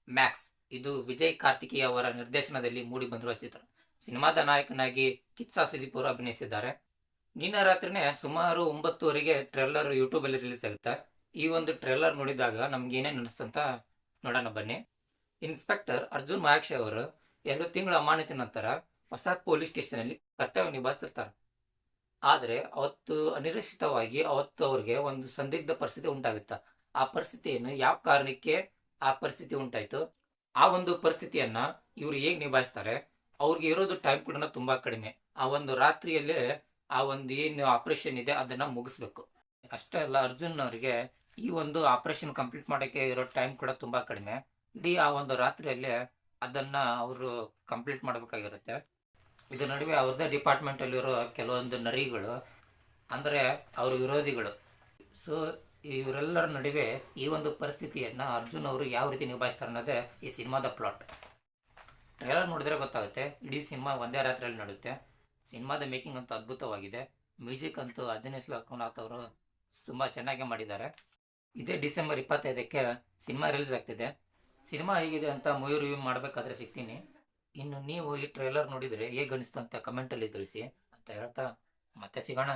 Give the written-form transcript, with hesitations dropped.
Max. ಇದು ವಿಜಯ್ ಕಾರ್ತಿಕೇಯ ಅವರ ನಿರ್ದೇಶನದಲ್ಲಿ ಮೂಡಿ ಬಂದಿರುವ ಚಿತ್ರ. ಸಿನಿಮಾದ ನಾಯಕನಾಗಿ ಕಿಚ್ಚ ಸುದೀಪ್ ಅವರು ಅಭಿನಯಿಸಿದ್ದಾರೆ. ನಿನ್ನೆ ರಾತ್ರಿನೇ ಸುಮಾರು 9:00 ಟ್ರೇಲರ್ ಯೂಟ್ಯೂಬ್ ಅಲ್ಲಿ ರಿಲೀಸ್ ಆಗುತ್ತೆ. ಈ ಒಂದು ಟ್ರೇಲರ್ ನೋಡಿದಾಗ ನಮ್ಗೆ ಏನೇನು ಅನಿಸ್ತಂತ ನೋಡೋಣ ಬನ್ನಿ. ಇನ್ಸ್ಪೆಕ್ಟರ್ ಅರ್ಜುನ್ ಮಹಾಕ್ಷಿ ಅವರು 2 ತಿಂಗಳ ಅಮಾನತಿನ ನಂತರ ಹೊಸ ಪೊಲೀಸ್ ಸ್ಟೇಷನ್ ಅಲ್ಲಿ ಕರ್ತವ್ಯ ನಿಭಾಯಿಸ್ತಿರ್ತಾರೆ. ಆದರೆ ಅವತ್ತು ಅನಿರೀಕ್ಷಿತವಾಗಿ ಅವ್ರಿಗೆ ಒಂದು ಸಂದಿಗ್ಧ ಪರಿಸ್ಥಿತಿ ಉಂಟಾಗುತ್ತೆ. ಆ ಪರಿಸ್ಥಿತಿ ಏನು, ಯಾವ ಕಾರಣಕ್ಕೆ ಆ ಪರಿಸ್ಥಿತಿ ಉಂಟಾಯ್ತು, ಆ ಒಂದು ಪರಿಸ್ಥಿತಿಯನ್ನ ಇವ್ರು ಹೇಗೆ ನಿಭಾಯಿಸ್ತಾರೆ. ಅವ್ರಿಗೆ ಇರೋದು ಟೈಮ್ ಕೂಡ ತುಂಬಾ ಕಡಿಮೆ. ಆ ಒಂದು ರಾತ್ರಿಯಲ್ಲೇ ಆ ಒಂದು ಏನು ಆಪರೇಷನ್ ಇದೆ ಅದನ್ನ ಮುಗಿಸ್ಬೇಕು. ಅಷ್ಟೇ ಅಲ್ಲ, ಅರ್ಜುನ್ ಅವರಿಗೆ ಈ ಒಂದು ಆಪರೇಷನ್ ಕಂಪ್ಲೀಟ್ ಮಾಡೋಕ್ಕೆ ಇರೋ ಟೈಮ್ ಕೂಡ ತುಂಬಾ ಕಡಿಮೆ. ಇಡೀ ಆ ಒಂದು ರಾತ್ರಿಯಲ್ಲೇ ಅದನ್ನ ಅವರು ಕಂಪ್ಲೀಟ್ ಮಾಡಬೇಕಾಗಿರುತ್ತೆ. ಇದರ ನಡುವೆ ಅವ್ರದ್ದೇ ಡಿಪಾರ್ಟ್ಮೆಂಟ್ ಅಲ್ಲಿರೋ ಕೆಲವೊಂದು ನರಿಗಳು ಅಂದ್ರೆ ಅವ್ರ ವಿರೋಧಿಗಳು. ಸೊ ಇವರೆಲ್ಲರ ನಡುವೆ ಈ ಒಂದು ಪರಿಸ್ಥಿತಿಯನ್ನ ಅರ್ಜುನ್ ಅವರು ಯಾವ ರೀತಿ ನಿಭಾಯಿಸ್ತಾರೆ ಅನ್ನೋದೇ ಈ ಸಿನಿಮಾದ ಪ್ಲಾಟ್. ಟ್ರೇಲರ್ ನೋಡಿದ್ರೆ ಗೊತ್ತಾಗುತ್ತೆ. ಇಡೀ ಸಿನಿಮಾ ಒಂದೇ ರಾತ್ರಿಯಲ್ಲಿ ನಡೆಯುತ್ತೆ. ಸಿನಿಮಾದ ಮೇಕಿಂಗ್ ಅಂತೂ ಅದ್ಭುತವಾಗಿದೆ. ಮ್ಯೂಸಿಕ್ ಅಂತೂ ಅಜನೀಶ್ ಲೋಕನಾಥ್ ಅವರು ತುಂಬಾ ಚೆನ್ನಾಗಿ ಮಾಡಿದ್ದಾರೆ. ಇದೇ ಡಿಸೆಂಬರ್ 25ಕ್ಕೆ ಸಿನಿಮಾ ರಿಲೀಸ್ ಆಗ್ತಿದೆ. ಸಿನಿಮಾ ಹೇಗಿದೆ ಅಂತ ಮೂವಿ ರಿವ್ಯೂ ಮಾಡಬೇಕಾದ್ರೆ ಸಿಗ್ತೀನಿ. ಇನ್ನು ನೀವು ಈ ಟ್ರೇಲರ್ ನೋಡಿದರೆ ಹೇಗೆ ಅನಿಸ್ತು ಅಂತ ಕಮೆಂಟಲ್ಲಿ ತಿಳಿಸಿ ಅಂತ ಹೇಳ್ತಾ ಮತ್ತೆ ಸಿಗೋಣ.